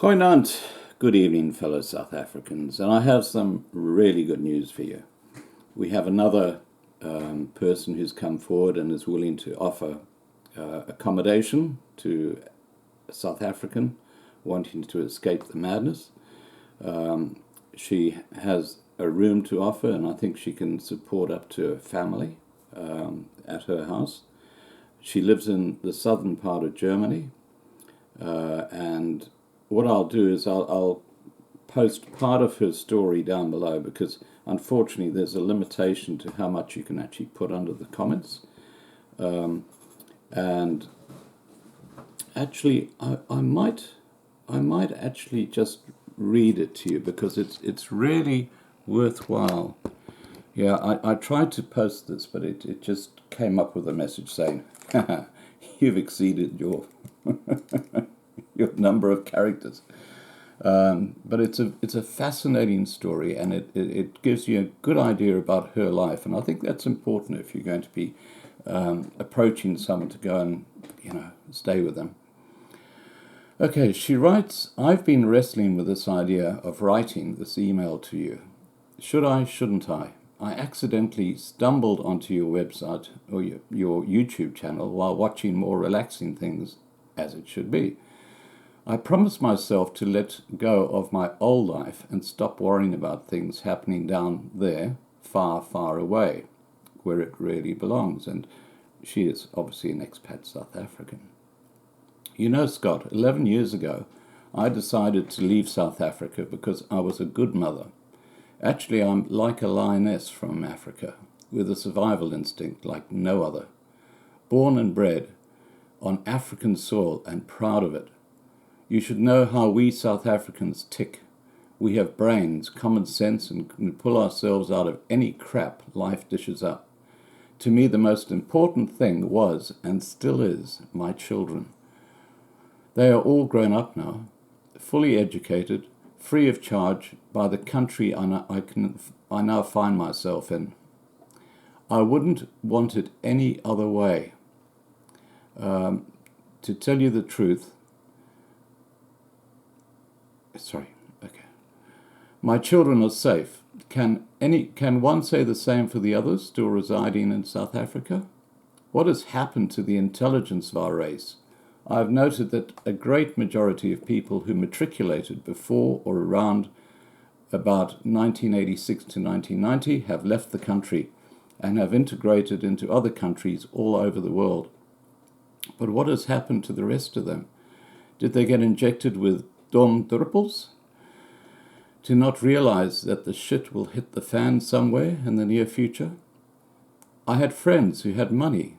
Goeienaand, good evening, fellow South Africans, and I have some really good news for you. We have another person who's come forward and is willing to offer accommodation to a South African wanting to escape the madness. She has a room to offer, and I think she can support up to a family at her house. She lives in the southern part of Germany, and what I'll do is I'll post part of her story down below, because unfortunately there's a limitation to how much you can actually put under the comments. And actually, I might actually just read it to you, because it's really worthwhile. Yeah, I tried to post this, but it just came up with a message saying, "You've exceeded your your number of characters." But it's a fascinating story, and it gives you a good idea about her life, and I think that's important if you're going to be approaching someone to go and stay with them. Okay, she writes, "I've been wrestling with this idea of writing this email to you. Should I, shouldn't I? I accidentally stumbled onto your website or your YouTube channel while watching more relaxing things, as it should be. I promised myself to let go of my old life and stop worrying about things happening down there, far, far away, where it really belongs." And she is obviously an expat South African. "You know, Scott, 11 years ago, I decided to leave South Africa because I was a good mother. Actually, I'm like a lioness from Africa, with a survival instinct like no other. Born and bred on African soil and proud of it. You should know how we South Africans tick. We have brains, common sense, and can pull ourselves out of any crap life dishes up. To me, the most important thing was, and still is, my children. They are all grown up now, fully educated, free of charge by the country I now find myself in. I wouldn't want it any other way. To tell you the truth, my children are safe. Can one say the same for the others still residing in South Africa? What has happened to the intelligence of our race? I have noted that a great majority of people who matriculated before or around about 1986 to 1990 have left the country and have integrated into other countries all over the world. But what has happened to the rest of them? Did they get injected with dom druppels to not realize that the shit will hit the fan somewhere in the near future? I had friends who had money,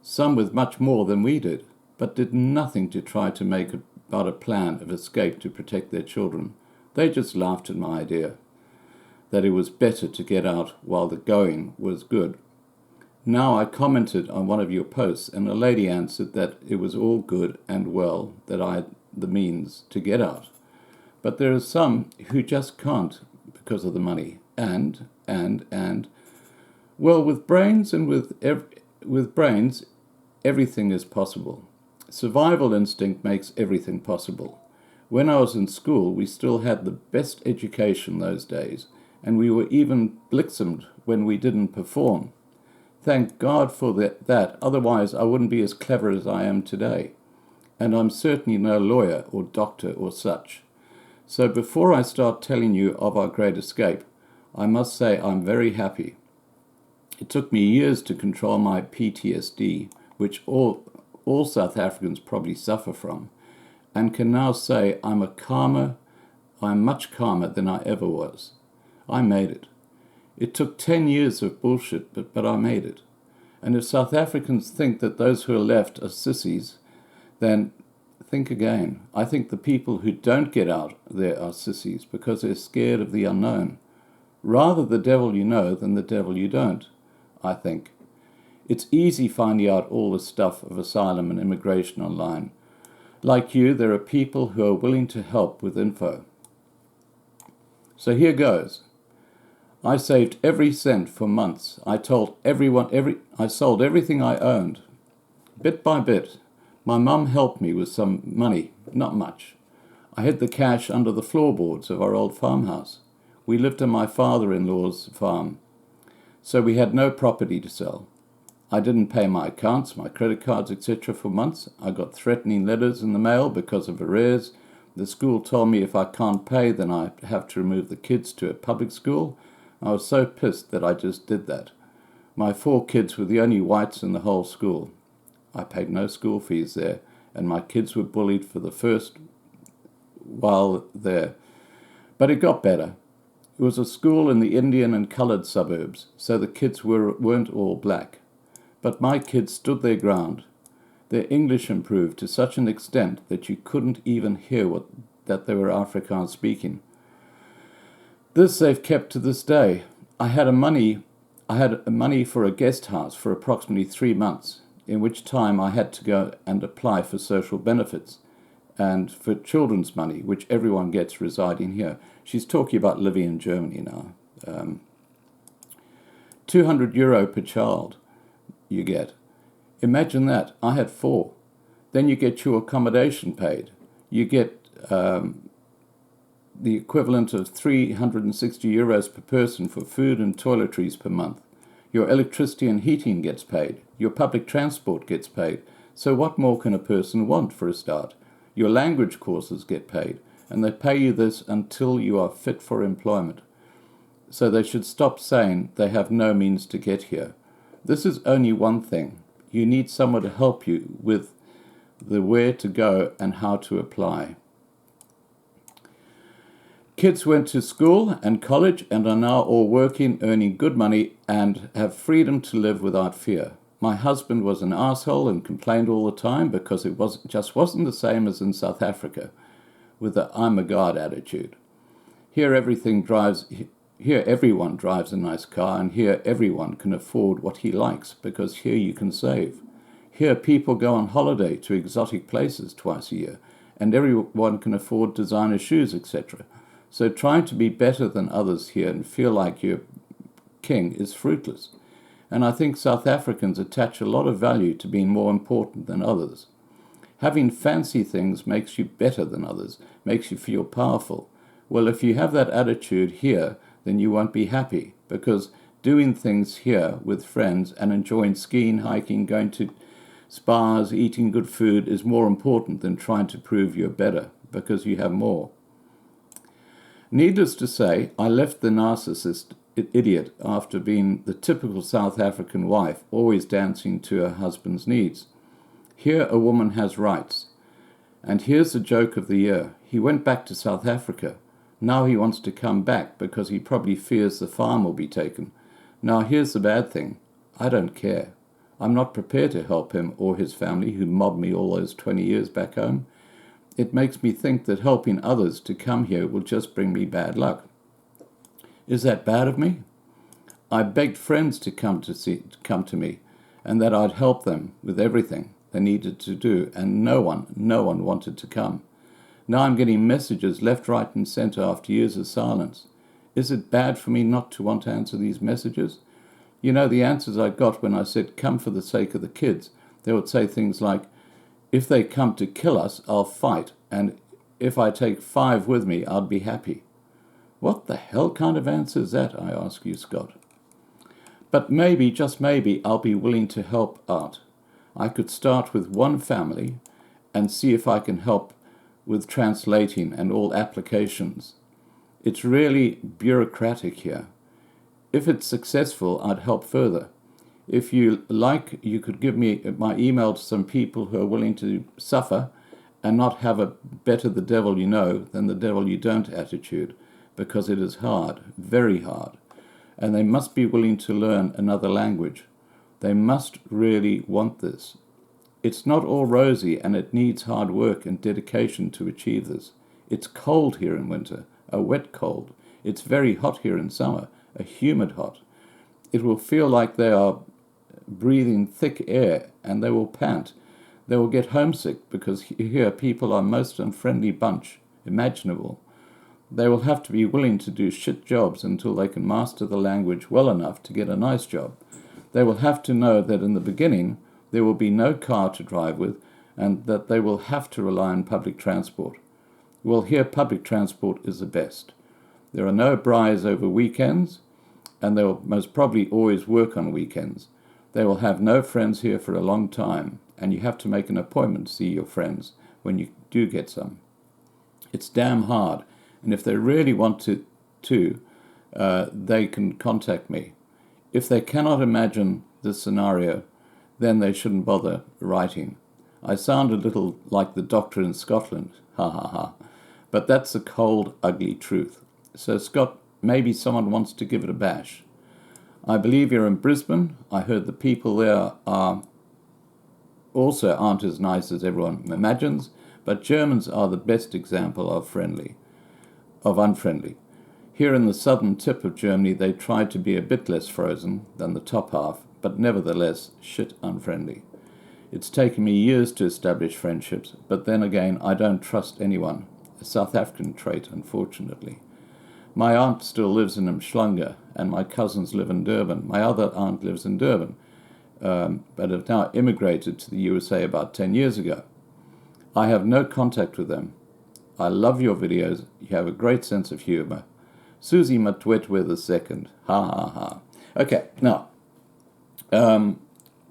some with much more than we did, but did nothing to try to make about a plan of escape to protect their children. They just laughed at my idea that it was better to get out while the going was good. Now I commented on one of your posts, and a lady answered that it was all good and well that I had the means to get out. But there are some who just can't because of the money. And well, with brains and with brains, everything is possible. Survival instinct makes everything possible. When I was in school, we still had the best education those days, and we were even blitzemed when we didn't perform. Thank God for that, otherwise I wouldn't be as clever as I am today. And I'm certainly no lawyer or doctor or such. So before I start telling you of our great escape, I must say I'm very happy. It took me years to control my PTSD, which all South Africans probably suffer from, and can now say I'm much calmer than I ever was. I made it. It took 10 years of bullshit, but I made it. And if South Africans think that those who are left are sissies, then think again. I think the people who don't get out there are sissies because they're scared of the unknown. Rather the devil you know than the devil you don't, I think. It's easy finding out all the stuff of asylum and immigration online. Like you, there are people who are willing to help with info. So here goes. I saved every cent for months. I sold everything I owned. Bit by bit, my mum helped me with some money, not much. I hid the cash under the floorboards of our old farmhouse. We lived on my father-in-law's farm, so we had no property to sell. I didn't pay my accounts, my credit cards, etc. for months. I got threatening letters in the mail because of arrears. The school told me if I can't pay, then I have to remove the kids to a public school. I was so pissed that I just did that. My 4 kids were the only whites in the whole school. I paid no school fees there, and my kids were bullied for the first while there. But it got better. It was a school in the Indian and coloured suburbs, so the kids weren't all black. But my kids stood their ground. Their English improved to such an extent that you couldn't even hear that they were Afrikaans speaking. This they've kept to this day. I had money for a guest house for approximately 3 months, in which time I had to go and apply for social benefits and for children's money, which everyone gets residing here. She's talking about living in Germany now. €200 per child you get. Imagine that. I had 4. Then you get your accommodation paid. You get the equivalent of €360 per person for food and toiletries per month. Your electricity and heating gets paid. Your public transport gets paid. So what more can a person want for a start? Your language courses get paid, and they pay you this until you are fit for employment. So they should stop saying they have no means to get here. This is only one thing. You need someone to help you with the where to go and how to apply. Kids went to school and college and are now all working, earning good money, and have freedom to live without fear. My husband was an asshole and complained all the time because it just wasn't the same as in South Africa, with the I'm a God attitude. Here everyone drives a nice car, and here everyone can afford what he likes because here you can save. Here people go on holiday to exotic places twice a year, and everyone can afford designer shoes, etc. So trying to be better than others here and feel like you're king is fruitless. And I think South Africans attach a lot of value to being more important than others. Having fancy things makes you better than others, makes you feel powerful. Well, if you have that attitude here, then you won't be happy, because doing things here with friends and enjoying skiing, hiking, going to spas, eating good food is more important than trying to prove you're better, because you have more. Needless to say, I left the narcissist idiot after being the typical South African wife, always dancing to her husband's needs. Here a woman has rights. And here's the joke of the year. He went back to South Africa. Now he wants to come back because he probably fears the farm will be taken. Now here's the bad thing. I don't care. I'm not prepared to help him or his family who mobbed me all those 20 years back home. It makes me think that helping others to come here will just bring me bad luck. Is that bad of me? I begged friends to come to me, and that I'd help them with everything they needed to do, and no one wanted to come. Now I'm getting messages left, right, and centre after years of silence. Is it bad for me not to want to answer these messages? You know, the answers I got when I said, come for the sake of the kids, they would say things like, if they come to kill us, I'll fight, and if I take 5 with me, I'd be happy. What the hell kind of answer is that, I ask you, Scott? But maybe, just maybe, I'll be willing to help out. I could start with one family and see if I can help with translating and all applications. It's really bureaucratic here. If it's successful, I'd help further. If you like, you could give me my email to some people who are willing to suffer and not have a better the devil you know than the devil you don't attitude, because it is hard, very hard. And they must be willing to learn another language. They must really want this. It's not all rosy, and it needs hard work and dedication to achieve this. It's cold here in winter, a wet cold. It's very hot here in summer, a humid hot. It will feel like they are breathing thick air, and they will pant. They will get homesick, because here people are most unfriendly bunch imaginable. They will have to be willing to do shit jobs until they can master the language well enough to get a nice job. They will have to know that in the beginning there will be no car to drive with, and that they will have to rely on public transport. Well, here public transport is the best. There are no braais over weekends, and they will most probably always work on weekends. They will have no friends here for a long time, and you have to make an appointment to see your friends when you do get some. It's damn hard, and if they really want to, they can contact me. If they cannot imagine this scenario, then they shouldn't bother writing. I sound a little like the doctor in Scotland, ha ha ha. But that's the cold, ugly truth. So, Scott, maybe someone wants to give it a bash. I believe you're in Brisbane. I heard the people there aren't as nice as everyone imagines, but Germans are the best example of unfriendly. Here in the southern tip of Germany, they try to be a bit less frozen than the top half, but nevertheless shit unfriendly. It's taken me years to establish friendships, but then again, I don't trust anyone. A South African trait, unfortunately. My aunt still lives in Umhlanga, and my cousins live in Durban. My other aunt lives in Durban, but have now immigrated to the USA about 10 years ago. I have no contact with them. I love your videos. You have a great sense of humor. Susie Matwetwe II. Ha ha ha. Okay, now,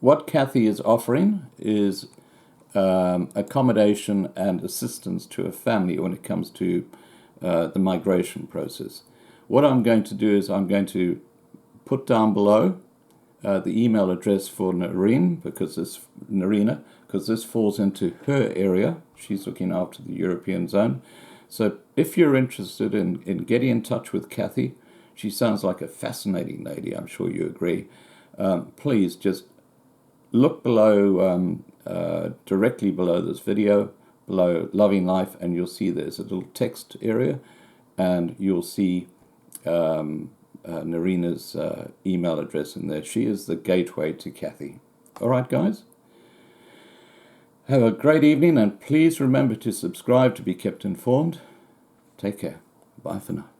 what Kathy is offering is accommodation and assistance to a family when it comes to the migration process. What I'm going to do is I'm going to put down below the email address for Narina, because this falls into her area. She's looking after the European zone. So if you're interested in getting in touch with Kathy, she sounds like a fascinating lady, I'm sure you agree. Please just look below, directly below this video, below Loving Life, and you'll see there's a little text area, and you'll see Narina's email address in there. She is the gateway to Kathy. All right, guys? Have a great evening, and please remember to subscribe to be kept informed. Take care. Bye for now.